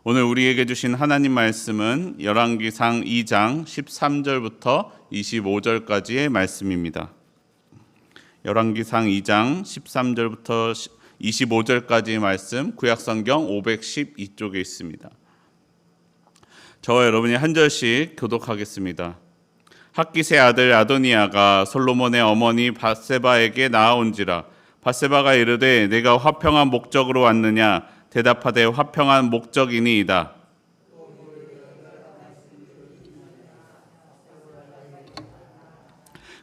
오늘 우리에게 주신 하나님 말씀은 열왕기상 2장 13절부터 25절까지의 말씀입니다. 열왕기상 2장 13절부터 25절까지의 말씀, 구약성경 512쪽에 있습니다. 저와 여러분이 한 절씩 교독하겠습니다. 핫깃의 아들 아도니아가 솔로몬의 어머니 밧세바에게 나아온지라. 밧세바가 이르되 내가 화평한 목적으로 왔느냐? 대답하되 화평한 목적이니이다.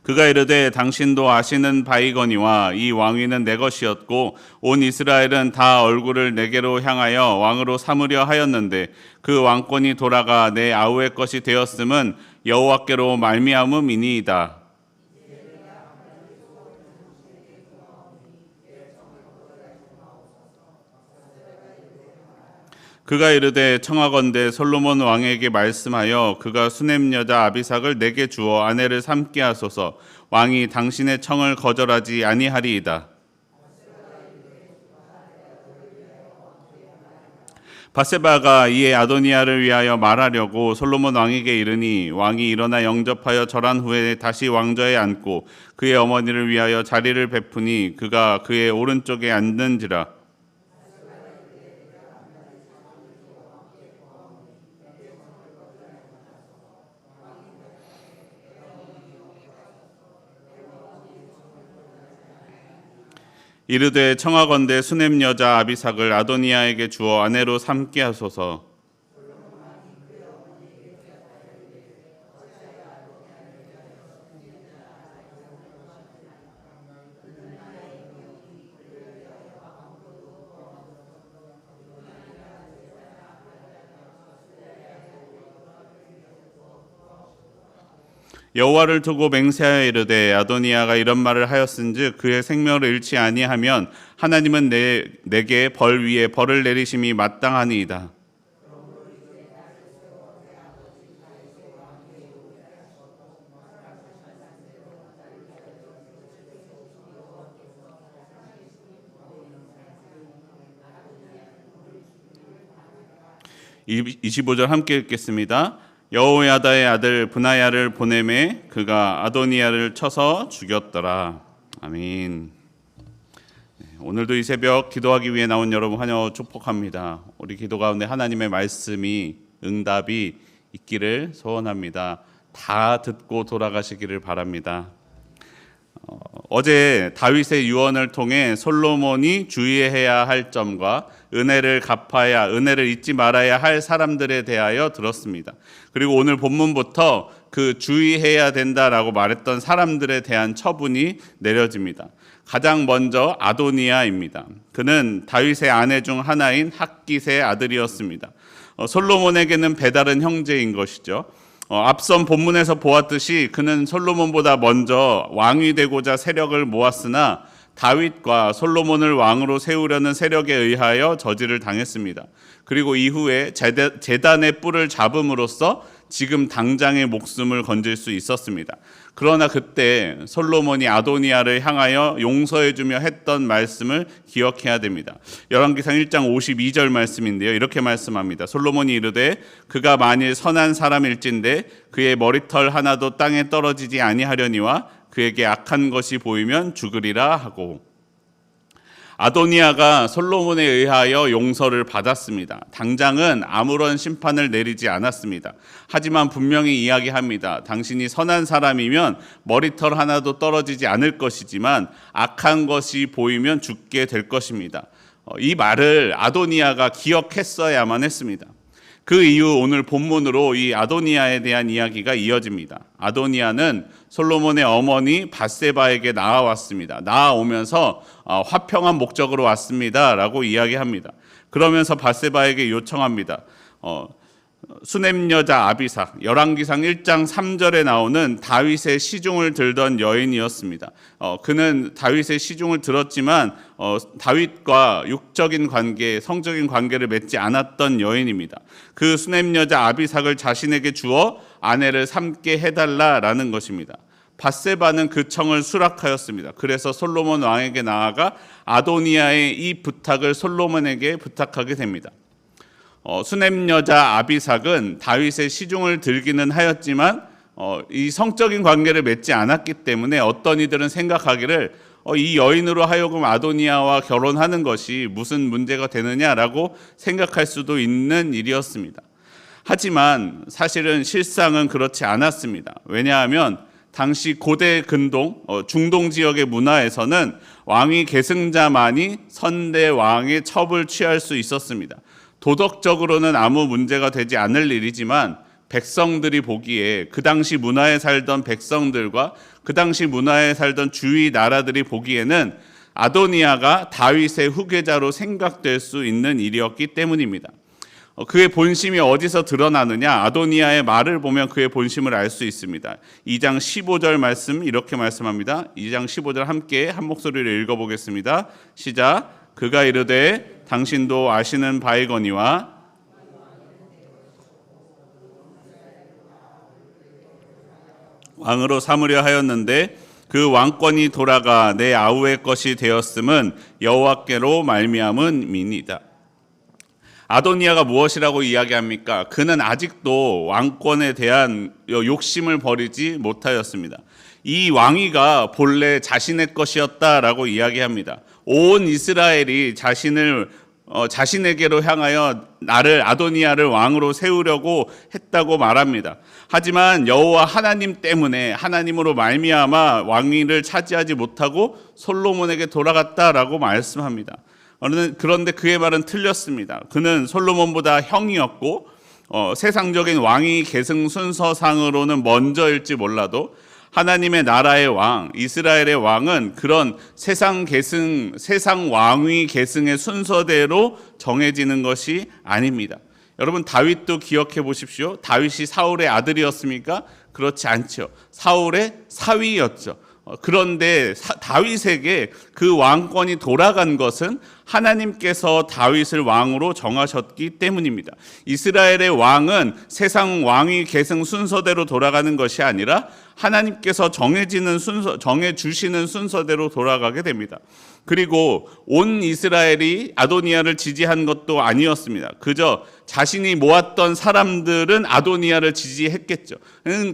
그가 이르되 당신도 아시는 바이거니와 이 왕위는 내 것이었고 온 이스라엘은 다 얼굴을 내게로 향하여 왕으로 삼으려 하였는데 그 왕권이 돌아가 내 아우의 것이 되었음은 여호와께로 말미암음이니이다. 그가 이르되 청하건대 솔로몬 왕에게 말씀하여 그가 수넴 여자 아비삭을 내게 주어 아내를 삼게 하소서. 왕이 당신의 청을 거절하지 아니하리이다. 밧세바가 이에 아도니아를 위하여 말하려고 솔로몬 왕에게 이르니 왕이 일어나 영접하여 절한 후에 다시 왕좌에 앉고 그의 어머니를 위하여 자리를 베푸니 그가 그의 오른쪽에 앉는지라. 이르되 청하건대 수넴 여자 아비삭을 아도니아에게 주어 아내로 삼게 하소서. '여호와를 두고 맹세하여 이르되 아도니아가 이런 말을 하였은즉 그의 생명을 잃지 아니하면 하나님은 내게 벌 위에 벌을 내리심이 마땅하니이다.' 이 25절 함께 읽겠습니다. 여호야다의 아들 브나야를 보내매 그가 아도니아를 쳐서 죽였더라. 아멘. 오늘도 이 새벽 기도하기 위해 나온 여러분 환영 축복합니다. 우리 기도 가운데 하나님의 말씀이 응답이 있기를 소원합니다. 다 듣고 돌아가시기를 바랍니다. 어제 다윗의 유언을 통해 솔로몬이 주의해야 할 점과 은혜를 잊지 말아야 할 사람들에 대하여 들었습니다. 그리고 오늘 본문부터 그 주의해야 된다라고 말했던 사람들에 대한 처분이 내려집니다. 가장 먼저 아도니아입니다. 그는 다윗의 아내 중 하나인 핫깃의 아들이었습니다. 솔로몬에게는 배다른 형제인 것이죠. 앞선 본문에서 보았듯이 그는 솔로몬보다 먼저 왕이 되고자 세력을 모았으나 다윗과 솔로몬을 왕으로 세우려는 세력에 의하여 저지를 당했습니다. 그리고 이후에 제단의 뿔을 잡음으로써 지금 당장의 목숨을 건질 수 있었습니다. 그러나 그때 솔로몬이 아도니아를 향하여 용서해주며 했던 말씀을 기억해야 됩니다. 열왕기상 1장 52절 말씀인데요. 이렇게 말씀합니다. 솔로몬이 이르되 그가 만일 선한 사람일진데 그의 머리털 하나도 땅에 떨어지지 아니하려니와 그에게 악한 것이 보이면 죽으리라 하고. 아도니아가 솔로몬에 의하여 용서를 받았습니다. 당장은 아무런 심판을 내리지 않았습니다. 하지만 분명히 이야기합니다. 당신이 선한 사람이면 머리털 하나도 떨어지지 않을 것이지만 악한 것이 보이면 죽게 될 것입니다. 이 말을 아도니아가 기억했어야만 했습니다. 그 이후 오늘 본문으로 이 아도니아에 대한 이야기가 이어집니다. 아도니아는 솔로몬의 어머니 밧세바에게 나아왔습니다. 나아오면서 화평한 목적으로 왔습니다 라고 이야기합니다. 그러면서 밧세바에게 요청합니다. 수넴 여자 아비삭, 열왕기상 1장 3절에 나오는 다윗의 시중을 들던 여인이었습니다. 그는 다윗의 시중을 들었지만 다윗과 육적인 관계, 성적인 관계를 맺지 않았던 여인입니다. 그 수넴 여자 아비삭을 자신에게 주어 아내를 삼게 해달라라는 것입니다. 밧세바는 그 청을 수락하였습니다. 그래서 솔로몬 왕에게 나아가 아도니아의 이 부탁을 솔로몬에게 부탁하게 됩니다. 수넴 여자 아비삭은 다윗의 시중을 들기는 하였지만 이 성적인 관계를 맺지 않았기 때문에 어떤 이들은 생각하기를 이 여인으로 하여금 아도니아와 결혼하는 것이 무슨 문제가 되느냐라고 생각할 수도 있는 일이었습니다. 하지만 사실은 실상은 그렇지 않았습니다. 왜냐하면 당시 고대 근동, 중동 지역의 문화에서는 왕위 계승자만이 선대 왕의 첩을 취할 수 있었습니다. 도덕적으로는 아무 문제가 되지 않을 일이지만 백성들이 보기에 그 당시 문화에 살던 백성들과 그 당시 문화에 살던 주위 나라들이 보기에는 아도니아가 다윗의 후계자로 생각될 수 있는 일이었기 때문입니다. 그의 본심이 어디서 드러나느냐? 아도니아의 말을 보면 그의 본심을 알 수 있습니다. 2장 15절 말씀 이렇게 말씀합니다. 2장 15절 함께 한 목소리로 읽어보겠습니다. 시작. 그가 이르되 당신도 아시는 바이거니와 왕으로 삼으려 하였는데 그 왕권이 돌아가 내 아우의 것이 되었음은 여호와께로 말미암음이니이다. 아도니아가 무엇이라고 이야기합니까? 그는 아직도 왕권에 대한 욕심을 버리지 못하였습니다. 이 왕위가 본래 자신의 것이었다라고 이야기합니다. 온 이스라엘이 자신에게로 향하여 나를 아도니아를 왕으로 세우려고 했다고 말합니다. 하지만 여호와 하나님 때문에 하나님으로 말미암아 왕위를 차지하지 못하고 솔로몬에게 돌아갔다라고 말씀합니다. 그런데 그의 말은 틀렸습니다. 그는 솔로몬보다 형이었고 세상적인 왕위 계승 순서상으로는 먼저일지 몰라도 하나님의 나라의 왕, 이스라엘의 왕은 그런 세상 왕위 계승의 순서대로 정해지는 것이 아닙니다. 여러분, 다윗도 기억해 보십시오. 다윗이 사울의 아들이었습니까? 그렇지 않죠. 사울의 사위였죠. 그런데 다윗에게 그 왕권이 돌아간 것은 하나님께서 다윗을 왕으로 정하셨기 때문입니다. 이스라엘의 왕은 세상 왕위 계승 순서대로 돌아가는 것이 아니라 하나님께서 정해주시는 순서대로 돌아가게 됩니다. 그리고 온 이스라엘이 아도니아를 지지한 것도 아니었습니다. 그저 자신이 모았던 사람들은 아도니아를 지지했겠죠.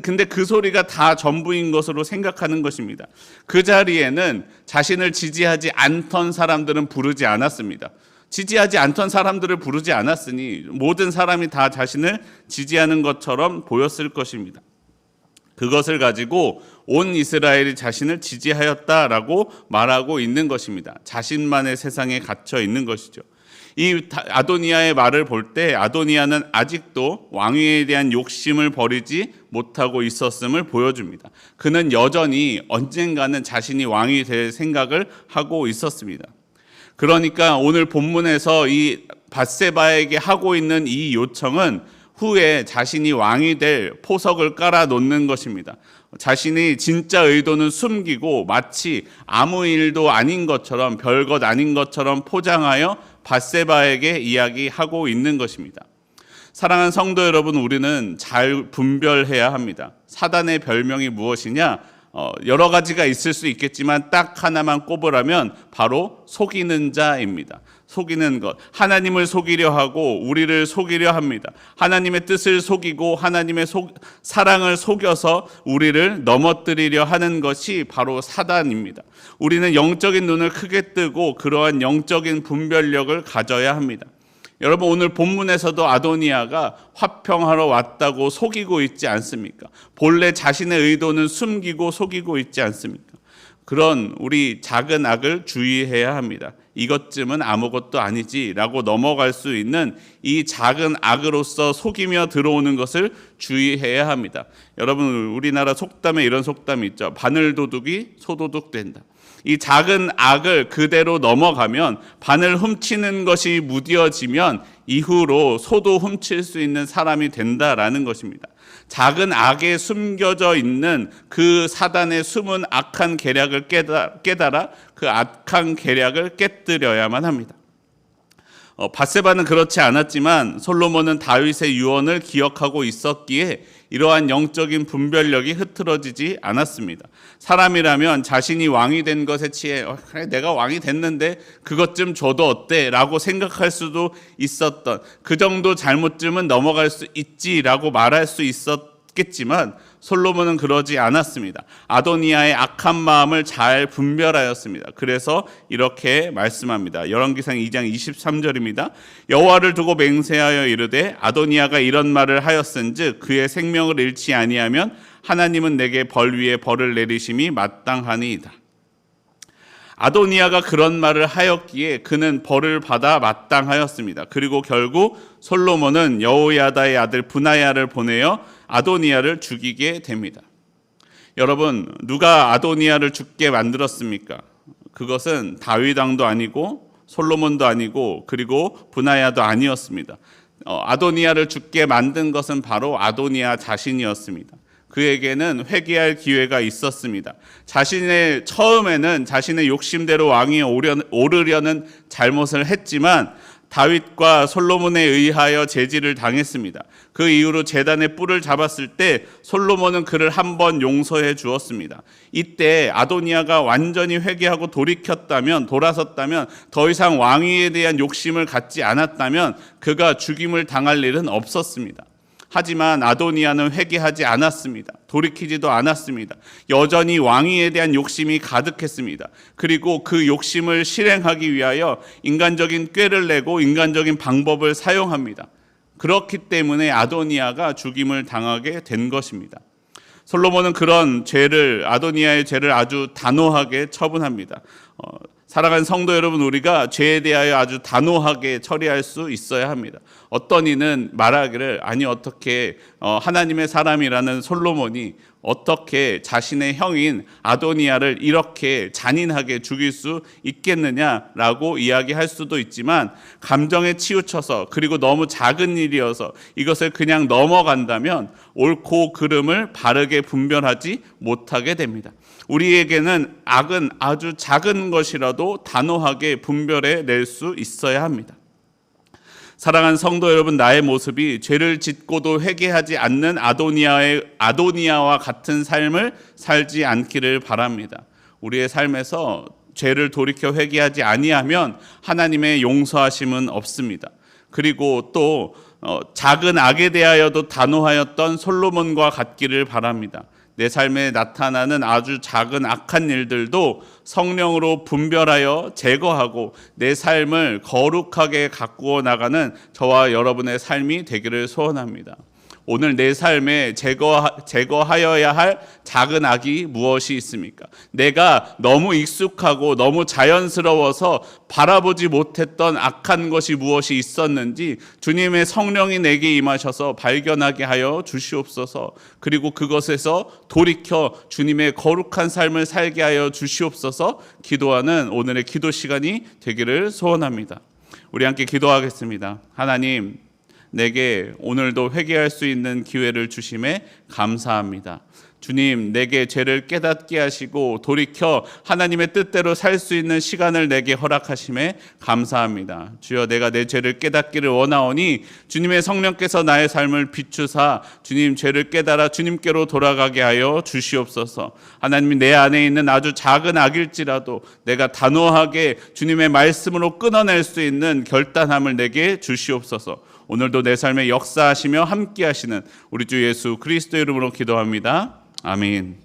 근데 그 소리가 다 전부인 것으로 생각하는 것입니다. 그 자리에는 자신을 지지하지 않던 사람들은 부르지 않았습니다. 지지하지 않던 사람들을 부르지 않았으니 모든 사람이 다 자신을 지지하는 것처럼 보였을 것입니다. 그것을 가지고 온 이스라엘이 자신을 지지하였다라고 말하고 있는 것입니다. 자신만의 세상에 갇혀 있는 것이죠. 이 아도니아의 말을 볼 때 아도니아는 아직도 왕위에 대한 욕심을 버리지 못하고 있었음을 보여줍니다. 그는 여전히 언젠가는 자신이 왕이 될 생각을 하고 있었습니다. 그러니까 오늘 본문에서 이 밧세바에게 하고 있는 이 요청은 후에 자신이 왕이 될 포석을 깔아 놓는 것입니다. 자신이 진짜 의도는 숨기고 마치 아무 일도 아닌 것처럼 별것 아닌 것처럼 포장하여 밧세바에게 이야기하고 있는 것입니다. 사랑하는 성도 여러분, 우리는 잘 분별해야 합니다. 사단의 별명이 무엇이냐? 여러 가지가 있을 수 있겠지만 딱 하나만 꼽으라면 바로 속이는 자입니다. 속이는 것, 하나님을 속이려 하고 우리를 속이려 합니다. 하나님의 뜻을 속이고 하나님의 사랑을 속여서 우리를 넘어뜨리려 하는 것이 바로 사단입니다. 우리는 영적인 눈을 크게 뜨고 그러한 영적인 분별력을 가져야 합니다. 여러분, 오늘 본문에서도 아도니아가 화평하러 왔다고 속이고 있지 않습니까? 본래 자신의 의도는 숨기고 속이고 있지 않습니까? 그런 우리 작은 악을 주의해야 합니다. 이것쯤은 아무것도 아니지라고 넘어갈 수 있는 이 작은 악으로서 속이며 들어오는 것을 주의해야 합니다. 여러분, 우리나라 속담에 이런 속담이 있죠. 바늘도둑이 소도둑 된다. 이 작은 악을 그대로 넘어가면 바늘 훔치는 것이 무뎌지면 이후로 소도 훔칠 수 있는 사람이 된다라는 것입니다. 작은 악에 숨겨져 있는 그 사단의 숨은 악한 계략을 깨달아 그 악한 계략을 깨뜨려야만 합니다. 밧세바는 그렇지 않았지만 솔로몬은 다윗의 유언을 기억하고 있었기에 이러한 영적인 분별력이 흐트러지지 않았습니다. 사람이라면 자신이 왕이 된 것에 취해 그래 내가 왕이 됐는데 그것 좀 줘도 어때? 라고 생각할 수도 있었던, 그 정도 잘못쯤은 넘어갈 수 있지라고 말할 수 있었겠지만 솔로몬은 그러지 않았습니다. 아도니아의 악한 마음을 잘 분별하였습니다. 그래서 이렇게 말씀합니다. 열왕기상 2장 23절입니다. 여호와를 두고 맹세하여 이르되 아도니아가 이런 말을 하였은즉 그의 생명을 잃지 아니하면 하나님은 내게 벌 위에 벌을 내리심이 마땅하니이다. 아도니아가 그런 말을 하였기에 그는 벌을 받아 마땅하였습니다. 그리고 결국 솔로몬은 여호야다의 아들 브나야를 보내어 아도니아를 죽이게 됩니다. 여러분, 누가 아도니아를 죽게 만들었습니까? 그것은 다윗 왕도 아니고 솔로몬도 아니고 그리고 브나야도 아니었습니다. 아도니아를 죽게 만든 것은 바로 아도니아 자신이었습니다. 그에게는 회개할 기회가 있었습니다. 처음에는 자신의 욕심대로 왕위에 오르려는 잘못을 했지만 다윗과 솔로몬에 의하여 제지를 당했습니다. 그 이후로 제단의 뿔을 잡았을 때 솔로몬은 그를 한 번 용서해 주었습니다. 이때 아도니아가 완전히 회개하고 돌아섰다면, 더 이상 왕위에 대한 욕심을 갖지 않았다면 그가 죽임을 당할 일은 없었습니다. 하지만 아도니아는 회개하지 않았습니다. 돌이키지도 않았습니다. 여전히 왕위에 대한 욕심이 가득했습니다. 그리고 그 욕심을 실행하기 위하여 인간적인 꾀를 내고 인간적인 방법을 사용합니다. 그렇기 때문에 아도니아가 죽임을 당하게 된 것입니다. 솔로몬은 그런 아도니아의 죄를 아주 단호하게 처분합니다. 사랑하는 성도 여러분, 우리가 죄에 대하여 아주 단호하게 처리할 수 있어야 합니다. 어떤 이는 말하기를 어떻게 하나님의 사람이라는 솔로몬이 어떻게 자신의 형인 아도니아를 이렇게 잔인하게 죽일 수 있겠느냐라고 이야기할 수도 있지만, 감정에 치우쳐서 그리고 너무 작은 일이어서 이것을 그냥 넘어간다면 옳고 그름을 바르게 분별하지 못하게 됩니다. 우리에게는 악은 아주 작은 것이라도 단호하게 분별해 낼 수 있어야 합니다. 사랑하는 성도 여러분, 나의 모습이 죄를 짓고도 회개하지 않는 아도니아와 같은 삶을 살지 않기를 바랍니다. 우리의 삶에서 죄를 돌이켜 회개하지 아니하면 하나님의 용서하심은 없습니다. 그리고 또 작은 악에 대하여도 단호하였던 솔로몬과 같기를 바랍니다. 내 삶에 나타나는 아주 작은 악한 일들도 성령으로 분별하여 제거하고 내 삶을 거룩하게 가꾸어 나가는 저와 여러분의 삶이 되기를 소원합니다. 오늘 내 삶에 제거하여야 할 작은 악이 무엇이 있습니까? 내가 너무 익숙하고 너무 자연스러워서 바라보지 못했던 악한 것이 무엇이 있었는지 주님의 성령이 내게 임하셔서 발견하게 하여 주시옵소서. 그리고 그것에서 돌이켜 주님의 거룩한 삶을 살게 하여 주시옵소서. 기도하는 오늘의 기도 시간이 되기를 소원합니다. 우리 함께 기도하겠습니다. 하나님, 내게 오늘도 회개할 수 있는 기회를 주심에 감사합니다. 주님, 내게 죄를 깨닫게 하시고 돌이켜 하나님의 뜻대로 살 수 있는 시간을 내게 허락하심에 감사합니다. 주여, 내가 내 죄를 깨닫기를 원하오니 주님의 성령께서 나의 삶을 비추사 주님 죄를 깨달아 주님께로 돌아가게 하여 주시옵소서. 하나님이 내 안에 있는 아주 작은 악일지라도 내가 단호하게 주님의 말씀으로 끊어낼 수 있는 결단함을 내게 주시옵소서. 오늘도 내 삶에 역사하시며 함께 하시는 우리 주 예수 그리스도의 이름으로 기도합니다. 아멘.